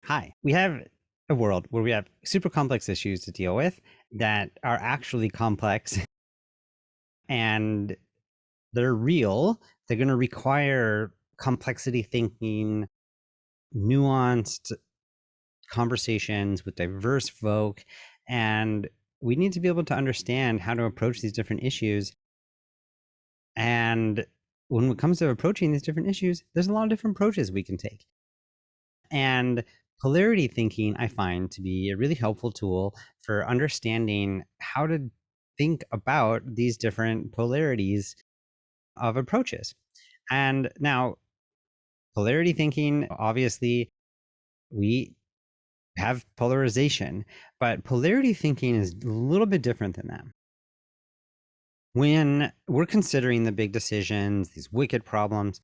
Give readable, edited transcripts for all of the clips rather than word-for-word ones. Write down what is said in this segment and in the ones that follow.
Hi, we have a world where we have super complex issues to deal with that are actually complex and they're real. They're going to require complexity thinking, nuanced conversations with diverse folk. And we need to be able to understand how to approach these different issues. And when it comes to approaching these different issues, there's a lot of different approaches we can take. And polarity thinking, I find to be a really helpful tool for understanding how to think about these different polarities of approaches. And now, polarity thinking, obviously, we have polarization, but polarity thinking is a little bit different than that. When we're considering the big decisions, these wicked problems,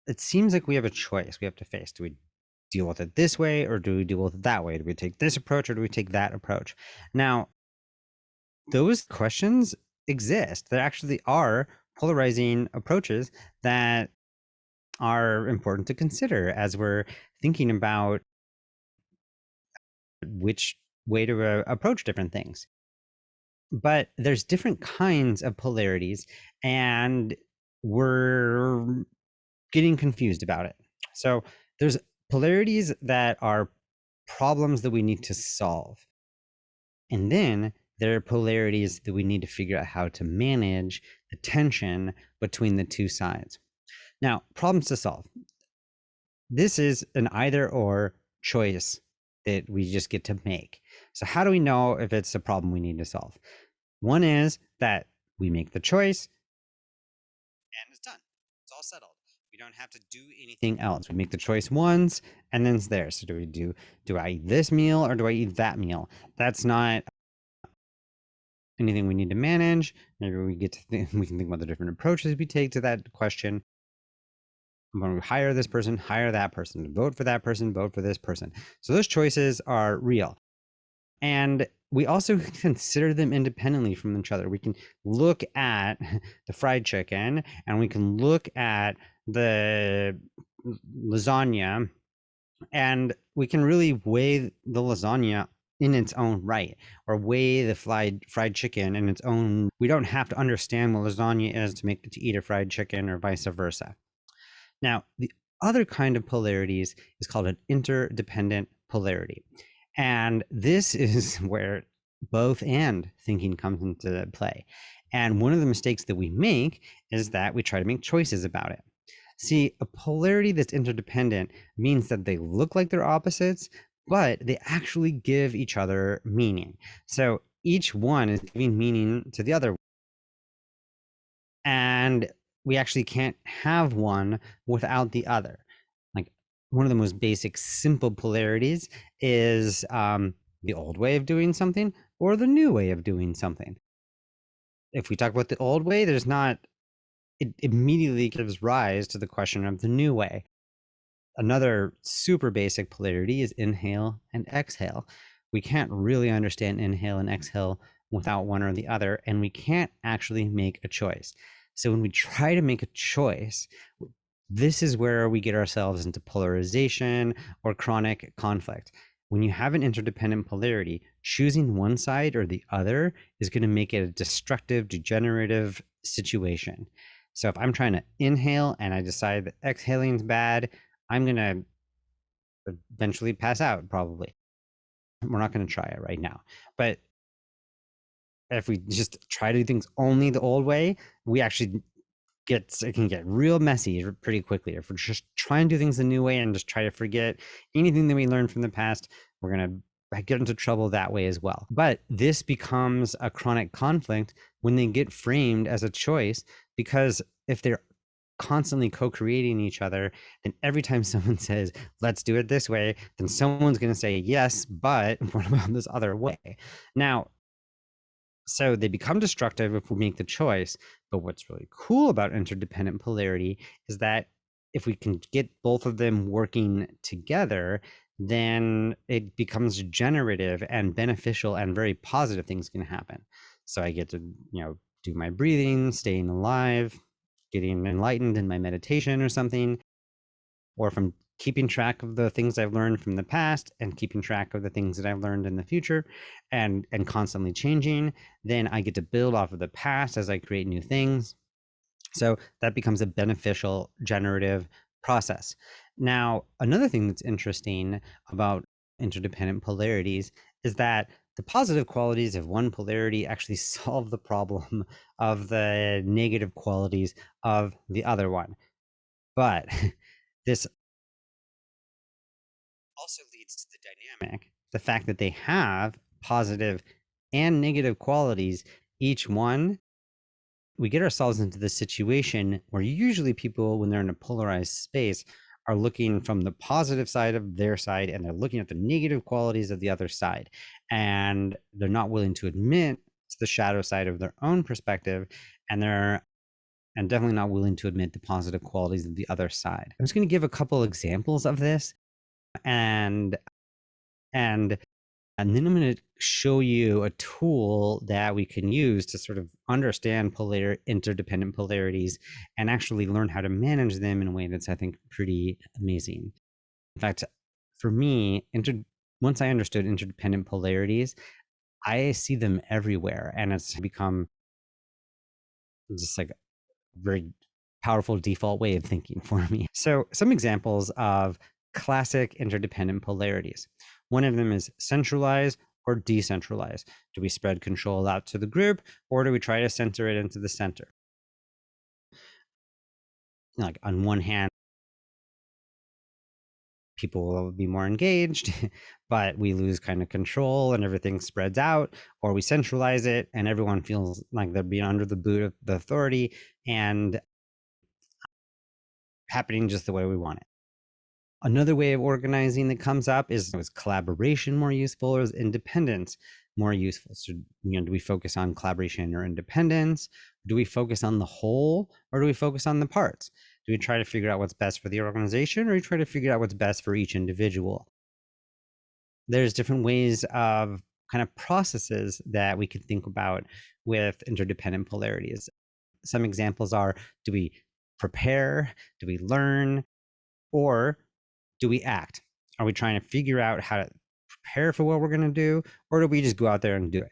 it seems like we have a choice we have to face. Do we deal with it this way or do we deal with it that way? Do we take this approach or do we take that approach? Now, those questions exist. There actually are polarizing approaches that are important to consider as we're thinking about which way to approach different things. But there's different kinds of polarities, and we're getting confused about it. So there's polarities that are problems that we need to solve. And then there are polarities that we need to figure out how to manage the tension between the two sides. Now, problems to solve. This is an either or choice that we just get to make. So how do we know if it's a problem we need to solve? One is that we make the choice and it's done. It's all settled. We don't have to do anything else. We make the choice once and then it's there. So do I eat this meal or do I eat that meal? That's not anything we need to manage. Maybe we get to we can think about the different approaches we take to that question. When we hire this person, hire that person, vote for that person, vote for this person. So those choices are real. And we also consider them independently from each other. We can look at the fried chicken and we can look at the lasagna and we can really weigh the lasagna in its own right or weigh the fried chicken in its own. We don't have to understand what lasagna is to eat a fried chicken or vice versa. Now, the other kind of polarities is called an interdependent polarity. And this is where both and thinking comes into play. And one of the mistakes that we make is that we try to make choices about it. See, a polarity that's interdependent means that they look like they're opposites, but they actually give each other meaning. So each one is giving meaning to the other. And we actually can't have one without the other. Like one of the most basic, simple polarities is the old way of doing something or the new way of doing something. If we talk about the old way, it immediately gives rise to the question of the new way. Another super basic polarity is inhale and exhale. We can't really understand inhale and exhale without one or the other, and we can't actually make a choice. So when we try to make a choice, this is where we get ourselves into polarization or chronic conflict. When you have an interdependent polarity, choosing one side or the other is going to make it a destructive, degenerative situation. So if I'm trying to inhale and I decide that exhaling is bad, I'm going to eventually pass out, probably. We're not going to try it right now. But if we just try to do things only the old way, we actually it can get real messy pretty quickly. If we're just trying to do things the new way and just try to forget anything that we learned from the past, we're going to get into trouble that way as well. But this becomes a chronic conflict when they get framed as a choice, because if they're constantly co-creating each other, then every time someone says, let's do it this way, then someone's going to say, yes, but what about this other way? Now, so they become destructive if we make the choice. But what's really cool about interdependent polarity is that if we can get both of them working together, then it becomes generative and beneficial and very positive things can happen. So I get to, do my breathing, staying alive, getting enlightened in my meditation or something. Or if I'm keeping track of the things I've learned from the past and keeping track of the things that I've learned in the future and constantly changing, then I get to build off of the past as I create new things. So that becomes a beneficial generative process. Now, another thing that's interesting about interdependent polarities is that the positive qualities of one polarity actually solve the problem of the negative qualities of the other one. But this also leads to the dynamic, the fact that they have positive and negative qualities, each one. We get ourselves into this situation where usually people, when they're in a polarized space, are looking from the positive side of their side and they're looking at the negative qualities of the other side. And they're not willing to admit to the shadow side of their own perspective. And they're definitely not willing to admit the positive qualities of the other side. I'm just going to give a couple examples of this, and and and then I'm going to show you a tool that we can use to sort of understand interdependent polarities and actually learn how to manage them in a way that's, I think, pretty amazing. In fact, for me, once I understood interdependent polarities, I see them everywhere, and it's become just like a very powerful default way of thinking for me. So some examples of classic interdependent polarities. One of them is centralized or decentralized. Do we spread control out to the group, or do we try to center it into the center? Like on one hand, people will be more engaged, but we lose kind of control and everything spreads out, or we centralize it and everyone feels like they're being under the boot of the authority and happening just the way we want it. Another way of organizing that comes up is collaboration more useful, or is independence more useful? So, do we focus on collaboration or independence? Do we focus on the whole, or do we focus on the parts? Do we try to figure out what's best for the organization, or do we try to figure out what's best for each individual? There's different ways of kind of processes that we can think about with interdependent polarities. Some examples are, do we prepare? Do we learn? Or do we act? Are we trying to figure out how to prepare for what we're going to do, or do we just go out there and do it?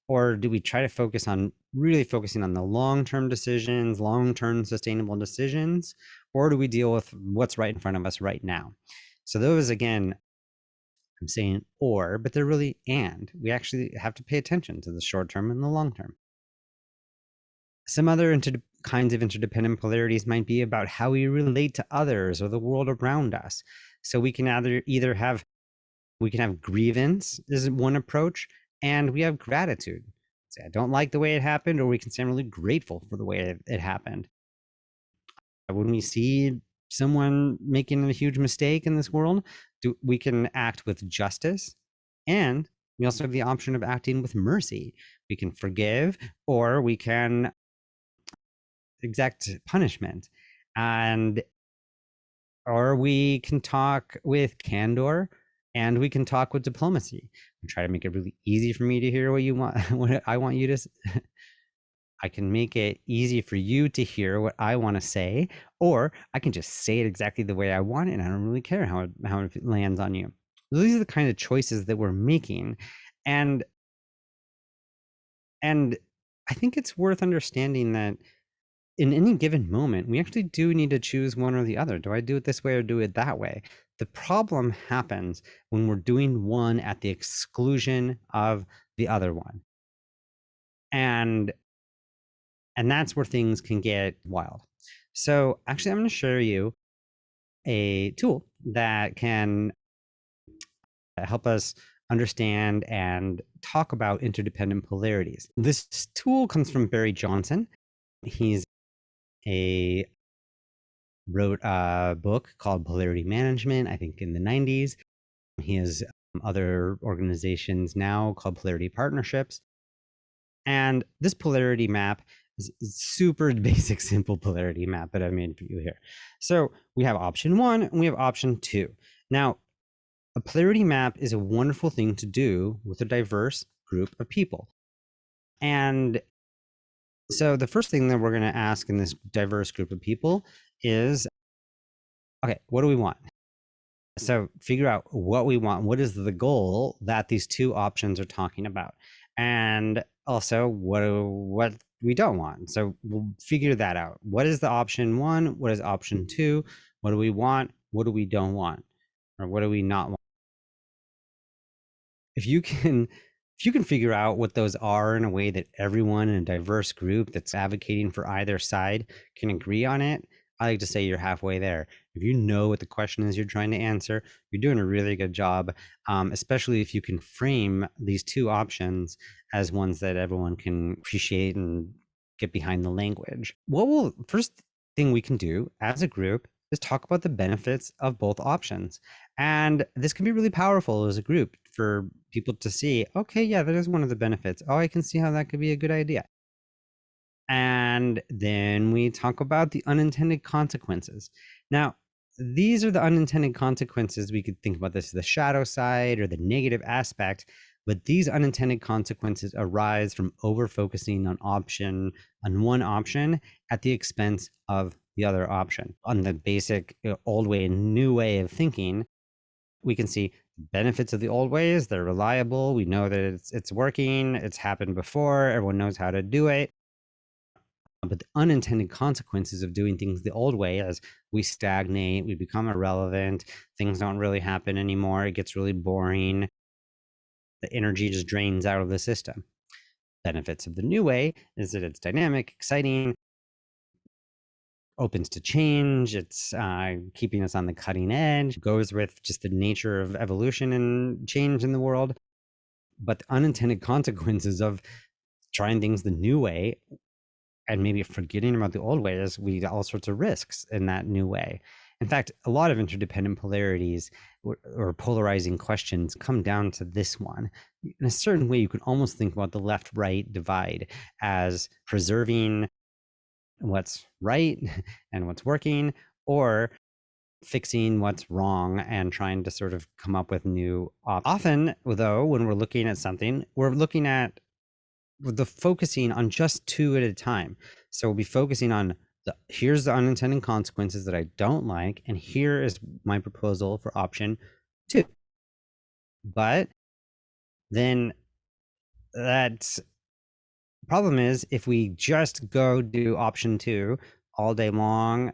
Or do we try to focus on really focusing on the long-term decisions, long-term sustainable decisions, or do we deal with what's right in front of us right now? So those, again, I'm saying or, but they're really and. We actually have to pay attention to the short term and the long term. Some other kinds of interdependent polarities might be about how we relate to others or the world around us. So we can either have grievance is one approach, and we have gratitude. Say, I don't like the way it happened, or we can say I'm really grateful for the way it happened. When we see someone making a huge mistake in this world, we can act with justice, and we also have the option of acting with mercy. We can forgive, or we can exact punishment, and or we can talk with candor, and we can talk with diplomacy and try to make it really easy for me to hear what you want, what I want you to I can make it easy for you to hear what I want to say, or I can just say it exactly the way I want it, and I don't really care how it lands on you. These are the kind of choices that we're making, and I think it's worth understanding that in any given moment, we actually do need to choose one or the other. Do I do it this way or do it that way? The problem happens when we're doing one at the exclusion of the other one. And that's where things can get wild. So actually, I'm going to show you a tool that can help us understand and talk about interdependent polarities. This tool comes from Barry Johnson. He's wrote a book called Polarity Management, I think in the 90s. He has other organizations now called Polarity Partnerships. And this polarity map is a super basic, simple polarity map that I made for you here. So we have option 1 and we have option 2. Now, a polarity map is a wonderful thing to do with a diverse group of people. And so the first thing that we're going to ask in this diverse group of people is, Okay, what do we want? So figure out what we want. What is the goal that these two options are talking about? And also what we don't want. So we'll figure that out. What is the option one? What is option two? What do we want? What do we don't want? Or what do we not want? If you can figure out what those are in a way that everyone in a diverse group that's advocating for either side can agree on it, I like to say you're halfway there. If you know what the question is you're trying to answer, you're doing a really good job, especially if you can frame these two options as ones that everyone can appreciate and get behind the language. First thing we can do as a group is talk about the benefits of both options. And this can be really powerful as a group for people to see, okay, yeah, that is one of the benefits. Oh, I can see how that could be a good idea. And then we talk about the unintended consequences. Now, these are the unintended consequences. We could think about this as the shadow side or the negative aspect, but these unintended consequences arise from over focusing on one option at the expense of the other option. On the basic old way and new way of thinking, we can see benefits of the old ways. They're reliable. We know that it's working. It's happened before. Everyone knows how to do it. But the unintended consequences of doing things the old way, as we stagnate, we become irrelevant, things don't really happen anymore, it gets really boring, the energy just drains out of the system. Benefits of the new way is that it's dynamic, exciting, opens to change, it's keeping us on the cutting edge, goes with just the nature of evolution and change in the world. But the unintended consequences of trying things the new way and maybe forgetting about the old ways, we get all sorts of risks in that new way. In fact, a lot of interdependent polarities or polarizing questions come down to this one. In a certain way, you can almost think about the left-right divide as preserving what's right and what's working, or fixing what's wrong and trying to sort of come up with new often, though, when we're looking at something, we're looking at the focusing on just two at a time. So we'll be focusing on here's the unintended consequences that I don't like, and here is my proposal for option two. But then that's problem is if we just go do option two all day long,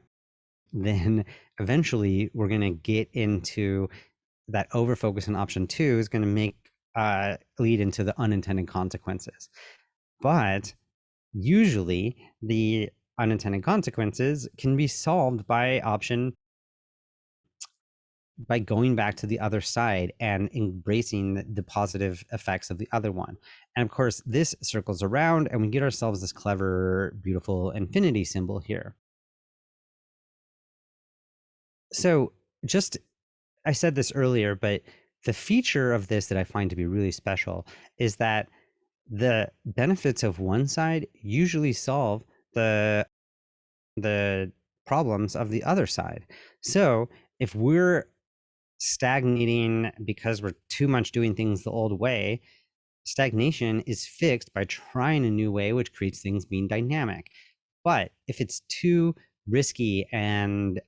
then eventually we're going to get into that over focus on option two is going to make lead into the unintended consequences. But usually the unintended consequences can be solved by going back to the other side and embracing the positive effects of the other one. And of course, this circles around and we get ourselves this clever, beautiful infinity symbol here. So I said this earlier, but the feature of this that I find to be really special is that the benefits of one side usually solve the problems of the other side. So if we're stagnating because we're too much doing things the old way, stagnation is fixed by trying a new way, which creates things being dynamic. But if it's too risky and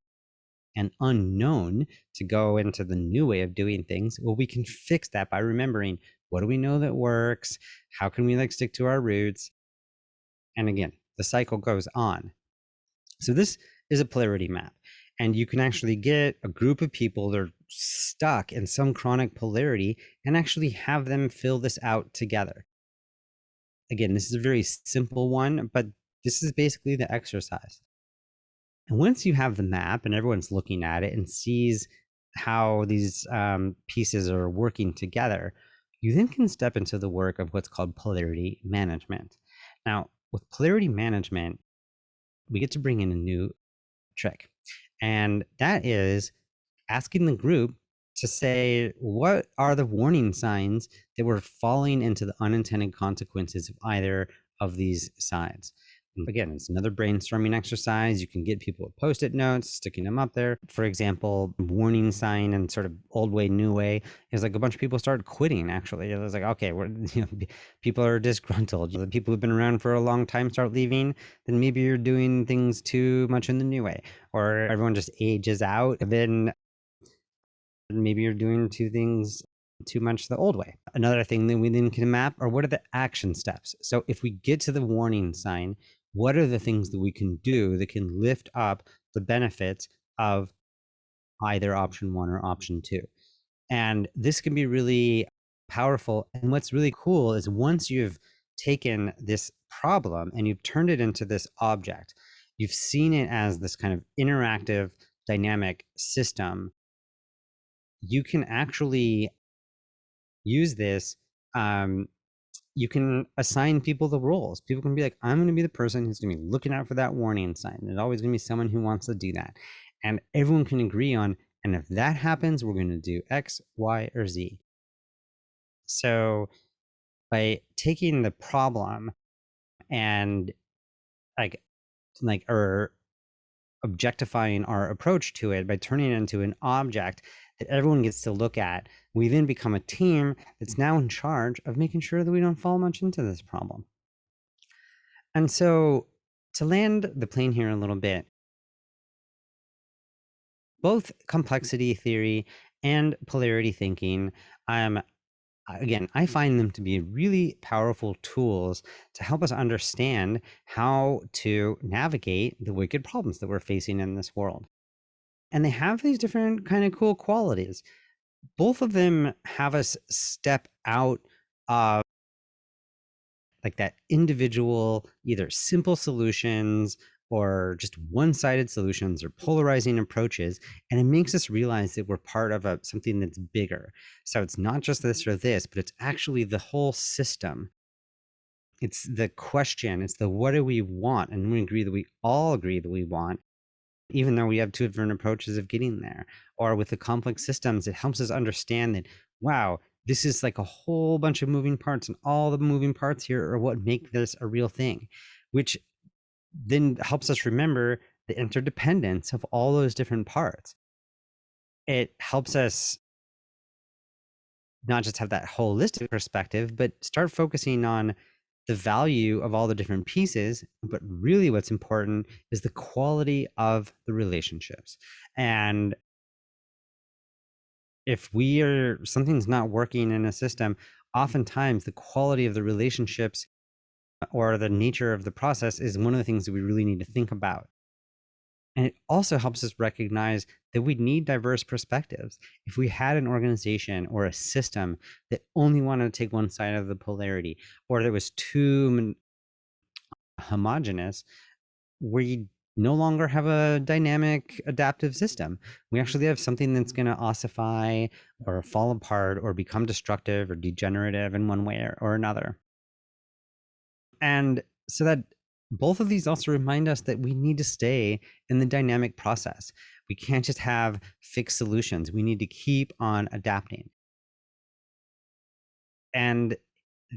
unknown to go into the new way of doing things, well, we can fix that by remembering what do we know that works, how can we stick to our roots, and again, the cycle goes on. So this is a polarity map, and you can actually get a group of people that are stuck in some chronic polarity and actually have them fill this out together. Again, this is a very simple one, but this is basically the exercise. And once you have the map and everyone's looking at it and sees how these pieces are working together, you then can step into the work of what's called polarity management. Now, with polarity management, we get to bring in a new trick, and that is asking the group to say, what are the warning signs that we're falling into the unintended consequences of either of these sides? Again, it's another brainstorming exercise. You can get people with Post-it notes, sticking them up there. For example, warning sign and sort of old way, new way is like a bunch of people started quitting. Actually, it was like, okay, people are disgruntled. The people who've been around for a long time start leaving. Then maybe you're doing things too much in the new way, or everyone just ages out. Then maybe you're doing two things too much the old way. Another thing that we then can map are what are the action steps. So if we get to the warning sign, what are the things that we can do that can lift up the benefits of either option one or option two? And this can be really powerful. And what's really cool is once you've taken this problem and you've turned it into this object, you've seen it as this kind of interactive, dynamic system, you can actually use this. You can assign people the roles. People can be like, I'm going to be the person who's going to be looking out for that warning sign. There's always going to be someone who wants to do that. And everyone can agree on, and if that happens, we're going to do X, Y, or Z. So by taking the problem and or objectifying our approach to it by turning it into an object that everyone gets to look at, we then become a team that's now in charge of making sure that we don't fall much into this problem. And so to land the plane here a little bit, both complexity theory and polarity thinking, again, I find them to be really powerful tools to help us understand how to navigate the wicked problems that we're facing in this world. And they have these different kind of cool qualities. Both of them have us step out of like that individual, either simple solutions or just one-sided solutions or polarizing approaches, and it makes us realize that we're part of something that's bigger. So it's not just this or this, but it's actually the whole system. It's the question, it's the what do we want, and we all agree that we want, even though we have two different approaches of getting there. Or with the complex systems, it helps us understand that, wow, this is like a whole bunch of moving parts, and all the moving parts here are what make this a real thing, which then helps us remember the interdependence of all those different parts. It helps us not just have that holistic perspective, but start focusing on the value of all the different pieces. But really what's important is the quality of the relationships. And if something's not working in a system, oftentimes the quality of the relationships or the nature of the process is one of the things that we really need to think about. And it also helps us recognize that we need diverse perspectives. If we had an organization or a system that only wanted to take one side of the polarity, or that was too homogenous, we no longer have a dynamic adaptive system. We actually have something that's going to ossify or fall apart or become destructive or degenerative in one way or another. And so that both of these also remind us that we need to stay in the dynamic process. We can't just have fixed solutions. We need to keep on adapting. And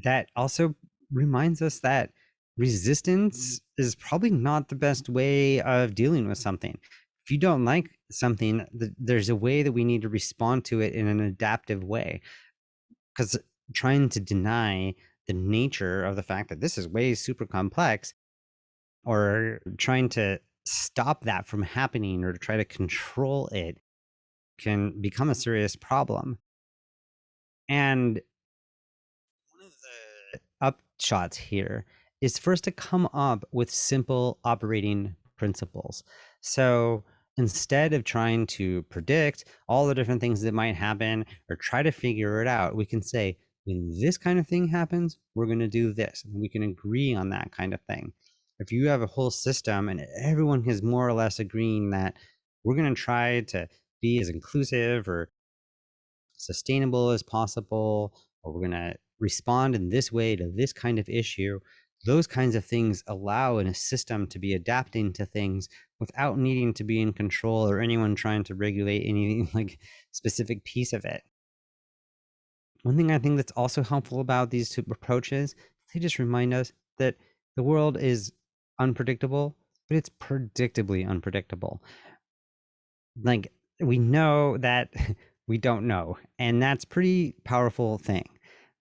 that also reminds us that resistance is probably not the best way of dealing with something. If you don't like something, there's a way that we need to respond to it in an adaptive way. Because trying to deny the nature of the fact that this is way super complex, or trying to stop that from happening or to try to control it, can become a serious problem. And one of the upshots here is first to come up with simple operating principles. So instead of trying to predict all the different things that might happen or try to figure it out, we can say, when this kind of thing happens, we're going to do this. And we can agree on that kind of thing. If you have a whole system and everyone is more or less agreeing that we're going to try to be as inclusive or sustainable as possible, or we're going to respond in this way to this kind of issue, those kinds of things allow in a system to be adapting to things without needing to be in control or anyone trying to regulate any like specific piece of it. One thing I think that's also helpful about these two approaches, they just remind us that the world is unpredictable, but it's predictably unpredictable. Like, we know that we don't know, and that's pretty powerful thing.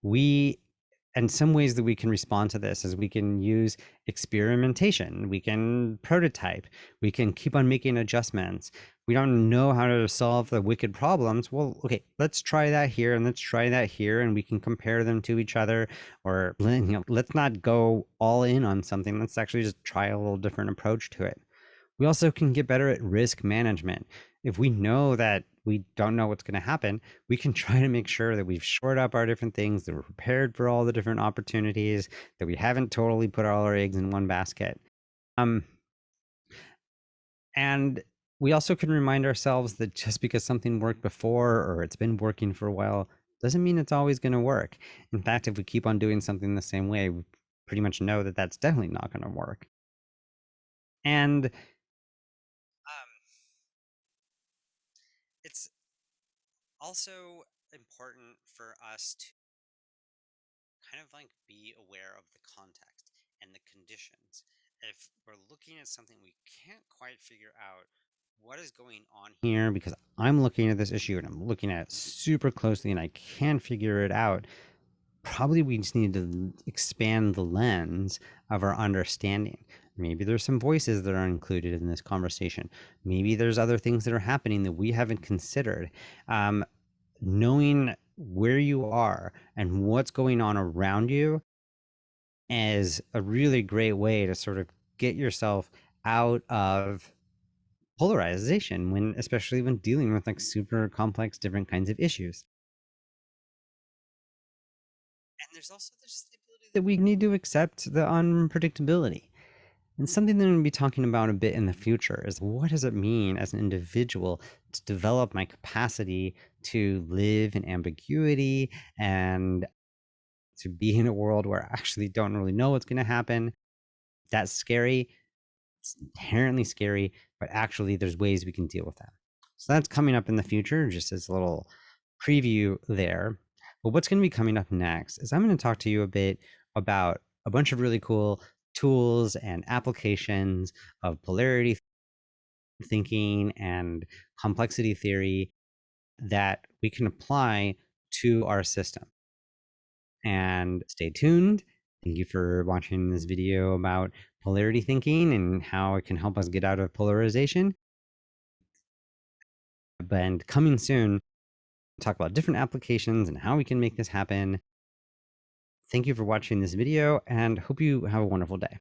We and some ways that we can respond to this is we can use experimentation, we can prototype, we can keep on making adjustments. We don't know how to solve the wicked problems. Well, okay, let's try that here and let's try that here, and we can compare them to each other. Or, let's not go all in on something. Let's actually just try a little different approach to it. We also can get better at risk management. If we know that we don't know what's going to happen, we can try to make sure that we've shored up our different things, that we're prepared for all the different opportunities, that we haven't totally put all our eggs in one basket. And we also can remind ourselves that just because something worked before or it's been working for a while doesn't mean it's always going to work. In fact, if we keep on doing something the same way, we pretty much know that that's definitely not going to work. And it's also important for us to kind of like be aware of the context and the conditions. If we're looking at something we can't quite figure out what is going on here, because I'm looking at this issue and I'm looking at it super closely and I can't figure it out, probably we just need to expand the lens of our understanding. Maybe there's some voices that are included in this conversation. Maybe there's other things that are happening that we haven't considered. Knowing where you are and what's going on around you is a really great way to sort of get yourself out of polarization, when especially when dealing with like super complex different kinds of issues. And there's also this ability that we need to accept the unpredictability. And something that I'm going to be talking about a bit in the future is, what does it mean as an individual to develop my capacity to live in ambiguity and to be in a world where I actually don't really know what's going to happen? That's scary. It's inherently scary, but actually there's ways we can deal with that. So that's coming up in the future, just as a little preview there. But what's going to be coming up next is I'm going to talk to you a bit about a bunch of really cool tools and applications of polarity thinking and complexity theory that we can apply to our system. And stay tuned. Thank you for watching this video about polarity thinking and how it can help us get out of polarization. And coming soon, talk about different applications and how we can make this happen. Thank you for watching this video and hope you have a wonderful day.